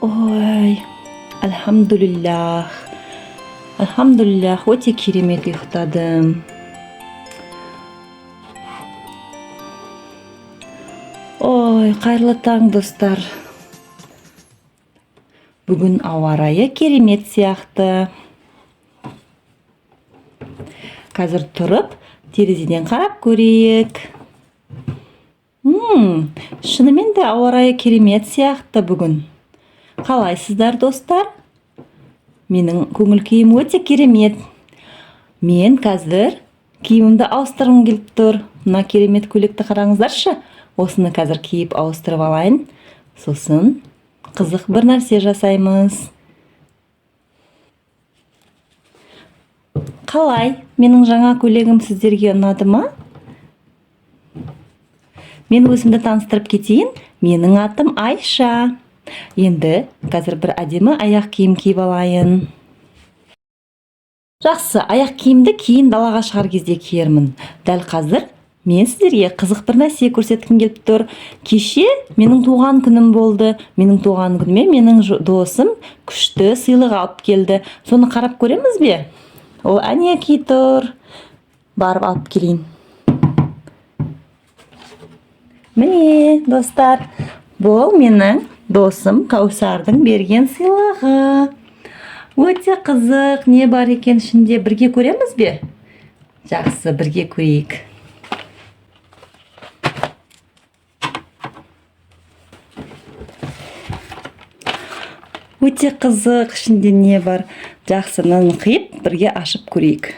Ой, альхамдулиллах. Альхамдулиллах, өте керемет ұйықтадым. Ой, қайырлы таң, достар. Бүгін ауа райы керемет сияқты. Қазір тұрып, терезеден қарап көрейік. Шынымен де ауа райы керемет сияқты бүгін. Қалайсыздар, достар? Менің көңіл күйім өте керемет. Мен қазір киімімді ауыстырғым келіп тұр. Мына керемет көйлекті қараңыздаршы. Осыны қазір киіп ауыстырып алайын. Сосын қызық бір нәрсе жасаймыз. Қалай? Менің жаңа көйлегім сіздерге ұнады ма? Мен өзімді таныстырып кетейін. Менің атым Айша. Енді қазір бір әдемі аяқ киім киіп алайын. Жақсы, аяқ киімді кейін далаға шығар кезде киермін. Дәл қазір мен сіздерге қызық бір нәрсе көрсеткім келіп тұр. Кеше менің туған күнім болды. Менің туған күніме менің досым күшті сыйлық алып келді. Соны қарап көреміз бе? Ол әнеки тұр. Барып алып келейін. Міне, достар, бұл менің досым Каусардың берген сыйлығы. Өте қызық, не бар екен ішінде, бірге көреміз бе? Жақсы, бірге көрейік. Өте қызық, ішінде не бар? Жақсы, мынаны қиып, бірге ашып көрейік.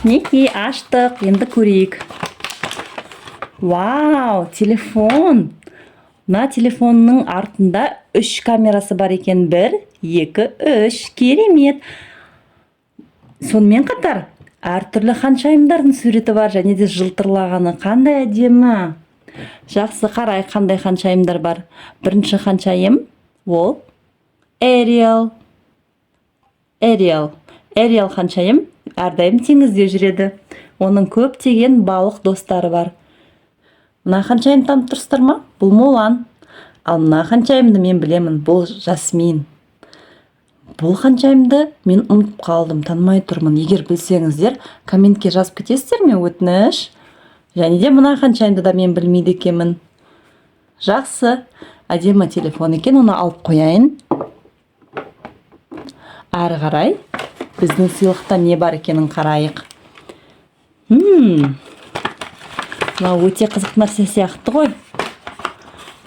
Неке, аштық, енді көрейік. Вау, телефон. Мына телефонның артында 3 камерасы бар екен. 1, 2, 3. Керемет. Сонымен қатар, әртүрлі ханшайымдардың суреті бар, және де жылтырлағаны. Қандай әдемі. Жақсы, қарай, қандай ханшайымдар бар. Бірінші ханшайым, ол Эриал. Эриал ханшайым әрдайым теңізде жүреді. Оның көптеген балық достары бар. Мына ханшайым танып тұрсыздар ма? Бұл Мулан. Ал мына ханшайымды мен білемін. Бұл Жасмин. Бұл ханшайымды мен ұмытып қалдым, танымай тұрмын. Егер білсеңіздер, комментке жазып кетесіздер ме, өтініш? Және де мына ханшайымды да мен білмейді екенмін. Жақсы, әдемі телефон екен, оны алып қояйын. Әрі қарай біздің сыйлықта не бар екенін қарайық. Мынау өте қызық нәрсе сияқты ғой.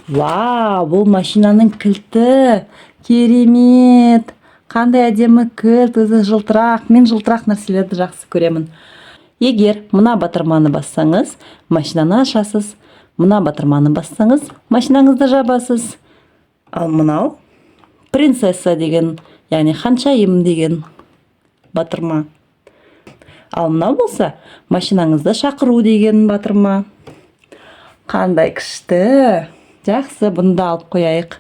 Вау, бұл машинаның кілті. Керемет. Қандай әдемі кілт, өзі жылтырақ. Мен жылтырақ нәрселерді жақсы көремін. Егер мына батырманы бассаңыз, машинаны ашасыз. Мына батырманы бассаңыз, машинаңызды жабасыз. Ал мынау принцесса деген, яғни ханшайым деген батырма. Ал мынау болса, машинаңызды шақыру деген батырма. Қандай күшті. Жақсы, бұны да алып қояйық.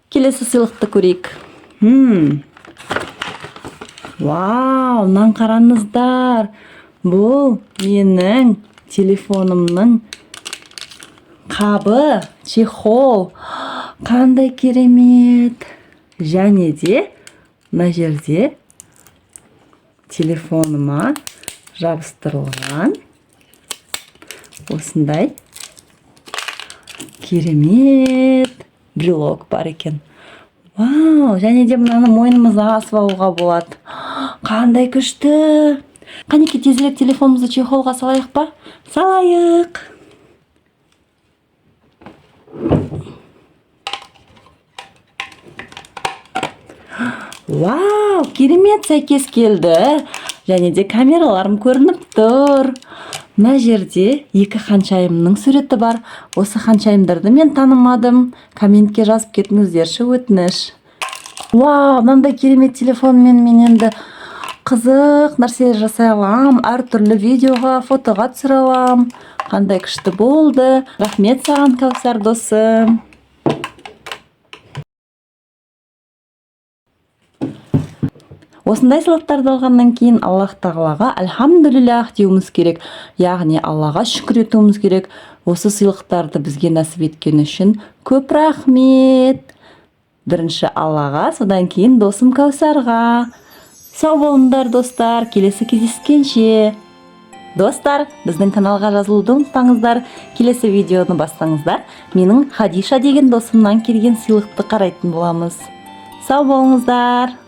Келесі сыйлықты көрейік. Вау, мынаны қараңыздар. Бұл менің телефонымның қабы, чехол. Қандай керемет. Және де мына жерде телефоныма жабыстырылған осындай керемет брелок бар екен. Вау, және де мынаны мойнымызға асып алуға болады. Қандай күшті. Қанеке, тезірек телефонымызды чехолға салайық па? Салайық. Вау, керемет, сәйкес келді. Және де камераларым көрініп тұр. Мына жерде 2 ханшайымның суреті бар. Осы ханшайымдарды мен танымадым. Комментке жазып кетіңіздерші, өтініш. Вау, мынандай керемет телефонмен мен енді қызық нәрселер жасай алам. Әртүрлі видеоға, фотоға түсіре алам. Қандай күшті болды. Рахмет саған, Каусар досым. Осындай сыйлықтарды алғаннан кейін Аллах тағалаға альхамдулиллах деуіміз керек, яғни Аллаға шүкір етуіміз керек. Осы сыйлықтарды бізге нәсіп еткен үшін көп рахмет. Бірінші Аллаға, содан кейін досым Кәусарға. Сау болыңдар достар, келесі кездескенше. Достар, біздің каналға жазылуды ұмытпаңыздар. Келесі видеоны бастаңыздар. Менің Хадиша деген досымнан келген сыйлықты қарайтын боламыз. Сау болыңыздар.